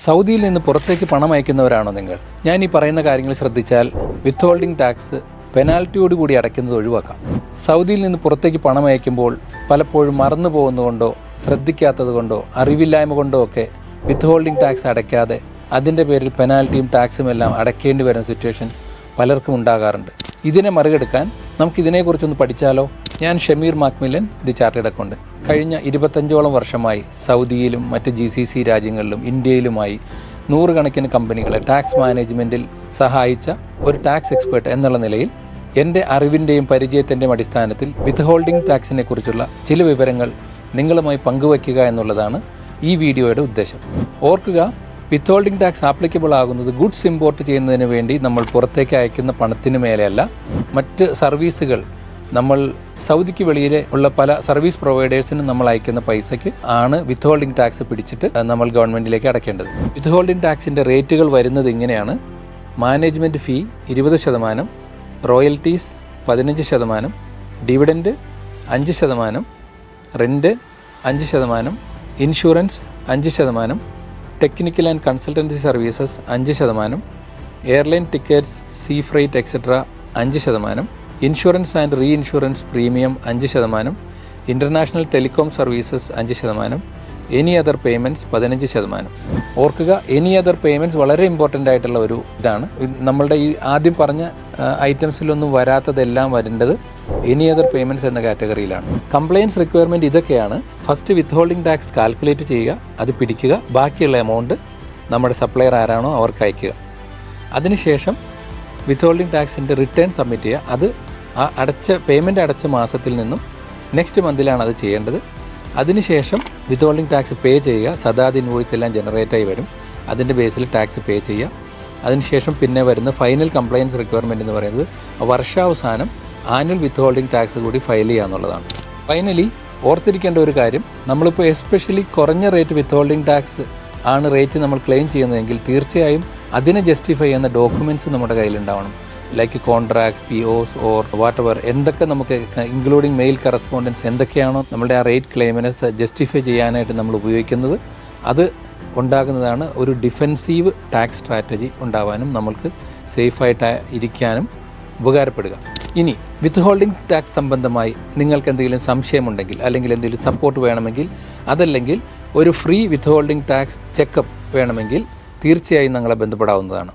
സൗദിയിൽ നിന്ന് പുറത്തേക്ക് പണം അയക്കുന്നവരാണോ നിങ്ങൾ? ഞാൻ ഈ പറയുന്ന കാര്യങ്ങൾ ശ്രദ്ധിച്ചാൽ വിത്ത് ഹോൾഡിംഗ് ടാക്സ് പെനാൽറ്റിയോടുകൂടി അടയ്ക്കുന്നത് ഒഴിവാക്കാം. സൗദിയിൽ നിന്ന് പുറത്തേക്ക് പണം അയക്കുമ്പോൾ പലപ്പോഴും മറന്നു പോകുന്നതുകൊണ്ടോ ശ്രദ്ധിക്കാത്തത് കൊണ്ടോ അറിവില്ലായ്മ കൊണ്ടോ ഒക്കെ വിത്ത് ഹോൾഡിംഗ് ടാക്സ് അടയ്ക്കാതെ അതിൻ്റെ പേരിൽ പെനാൽറ്റിയും ടാക്സും എല്ലാം അടയ്ക്കേണ്ടി വരുന്ന സിറ്റുവേഷൻ പലർക്കും ഉണ്ടാകാറുണ്ട്. ഇതിനെ മറികടക്കാൻ നമുക്കിതിനെക്കുറിച്ചൊന്ന് പഠിച്ചാലോ? ഞാൻ Shameer Macmillan, the chartered accountant. കഴിഞ്ഞ 25ഓളം വർഷമായി സൗദിയിലും മറ്റ് GCC രാജ്യങ്ങളിലും ഇന്ത്യയിലുമായി നൂറുകണക്കിന് കമ്പനികളെ ടാക്സ് മാനേജ്മെൻറ്റിൽ സഹായിച്ച ഒരു ടാക്സ് എക്സ്പേർട്ട് എന്നുള്ള നിലയിൽ എൻ്റെ അറിവിൻ്റെയും പരിചയത്തിൻ്റെയും അടിസ്ഥാനത്തിൽ വിത്ത് ഹോൾഡിംഗ് ടാക്സിനെ കുറിച്ചുള്ള ചില വിവരങ്ങൾ നിങ്ങളുമായി പങ്കുവയ്ക്കുക എന്നുള്ളതാണ് ഈ വീഡിയോയുടെ ഉദ്ദേശം. ഓർക്കുക, വിത്ത് ഹോൾഡിംഗ് ടാക്സ് ആപ്ലിക്കബിൾ ആകുന്നത് ഗുഡ്സ് ഇമ്പോർട്ട് ചെയ്യുന്നതിന് വേണ്ടി നമ്മൾ പുറത്തേക്ക് അയക്കുന്ന പണത്തിന് മേലെയല്ല. മറ്റ് സർവീസുകൾ നമ്മൾ സൗദിക്ക് വെളിയിലെ ഉള്ള പല സർവീസ് പ്രൊവൈഡേഴ്സിനും നമ്മൾ അയക്കുന്ന പൈസയ്ക്ക് ആണ് വിത്ത് ഹോൾഡിംഗ് ടാക്സ് പിടിച്ചിട്ട് നമ്മൾ ഗവൺമെൻറ്റിലേക്ക് അടയ്ക്കേണ്ടത്. വിത്ത് ഹോൾഡിംഗ് ടാക്സിൻ്റെ റേറ്റുകൾ വരുന്നത് ഇങ്ങനെയാണ്: management fee 20%, royalties 15%, dividend 5%, rent 5%, insurance 5%, technical and consultancy services 5%, airline tickets, sea freight etcetera 5%, insurance and reinsurance premium 5%, international telecom services 5%, any other payments 15%. ഓർക്കുക, എനി അതർ പേയ്മെൻറ്റ്സ് വളരെ important ആയിട്ടുള്ള ഒരു ഇതാണ്. നമ്മളുടെ ഈ ആദ്യം പറഞ്ഞ ഐറ്റംസിലൊന്നും വരാത്തതെല്ലാം വരേണ്ടത് എനി അതർ പേയ്മെൻറ്റ്സ് എന്ന കാറ്റഗറിയിലാണ്. കംപ്ലയൻസ് റിക്വയർമെൻറ്റ് ഇതൊക്കെയാണ്. First with holding tax calculate ചെയ്യുക, അത് പിടിക്കുക, ബാക്കിയുള്ള എമൗണ്ട് നമ്മുടെ സപ്ലയർ ആരാണോ അവർക്ക് അയക്കുക. അതിനുശേഷം വിത്ത് ഹോൾഡിംഗ് ടാക്സിൻ്റെ റിട്ടേൺ സബ്മിറ്റ് ചെയ്യുക. അത് ആ പേയ്മെൻറ്റ് അടച്ച മാസത്തിൽ നിന്നും നെക്സ്റ്റ് മന്തിലാണ് അത് ചെയ്യേണ്ടത്. അതിനുശേഷം വിത്ത് ഹോൾഡിംഗ് ടാക്സ് പേ ചെയ്യുക. സദാത് ഇൻവോയ്സ് എല്ലാം ജനറേറ്റായി വരും. അതിൻ്റെ ബേസിൽ ടാക്സ് പേ ചെയ്യുക. അതിനുശേഷം പിന്നെ വരുന്ന ഫൈനൽ കംപ്ലയൻസ് റിക്വയർമെൻറ്റ് എന്ന് പറയുന്നത് വർഷാവസാനം ആനുവൽ വിത്ത് ഹോൾഡിംഗ് ടാക്സ് കൂടി ഫയൽ ചെയ്യുക എന്നുള്ളതാണ്. ഫൈനലി ഓർത്തിരിക്കേണ്ട ഒരു കാര്യം, നമ്മളിപ്പോൾ എസ്പെഷ്യലി കുറഞ്ഞ റേറ്റ് വിത്ത് ഹോൾഡിംഗ് ടാക്സ് ആണ് റേറ്റ് നമ്മൾ ക്ലെയിം ചെയ്യുന്നതെങ്കിൽ തീർച്ചയായും അതിനെ ജസ്റ്റിഫൈ ചെയ്യുന്ന ഡോക്യുമെൻറ്റ്സ് നമ്മുടെ കയ്യിലുണ്ടാവണം. Like contracts, POs or what ever, എന്തൊക്കെ നമുക്ക് ഇൻക്ലൂഡിങ് മെയിൽ കറസ്പോണ്ടൻസ് എന്തൊക്കെയാണോ നമ്മുടെ ആ റേറ്റ് ക്ലെയിമിനെ ജസ്റ്റിഫൈ ചെയ്യാനായിട്ട് നമ്മൾ ഉപയോഗിക്കുന്നത്, അത് ഉണ്ടാകുന്നതാണ് ഒരു ഡിഫെൻസീവ് ടാക്സ് സ്ട്രാറ്റജി ഉണ്ടാവാനും നമ്മൾക്ക് സേഫായിട്ട് ഇരിക്കാനും ഉപകാരപ്പെടുക. ഇനി വിത്ത് ഹോൾഡിംഗ് ടാക്സ് സംബന്ധമായി നിങ്ങൾക്ക് എന്തെങ്കിലും സംശയമുണ്ടെങ്കിൽ അല്ലെങ്കിൽ എന്തെങ്കിലും സപ്പോർട്ട് വേണമെങ്കിൽ, അതല്ലെങ്കിൽ ഒരു ഫ്രീ വിത്ത് ഹോൾഡിംഗ് ടാക്സ് ചെക്കപ്പ് വേണമെങ്കിൽ തീർച്ചയായും ഞങ്ങളെ ബന്ധപ്പെടാവുന്നതാണ്.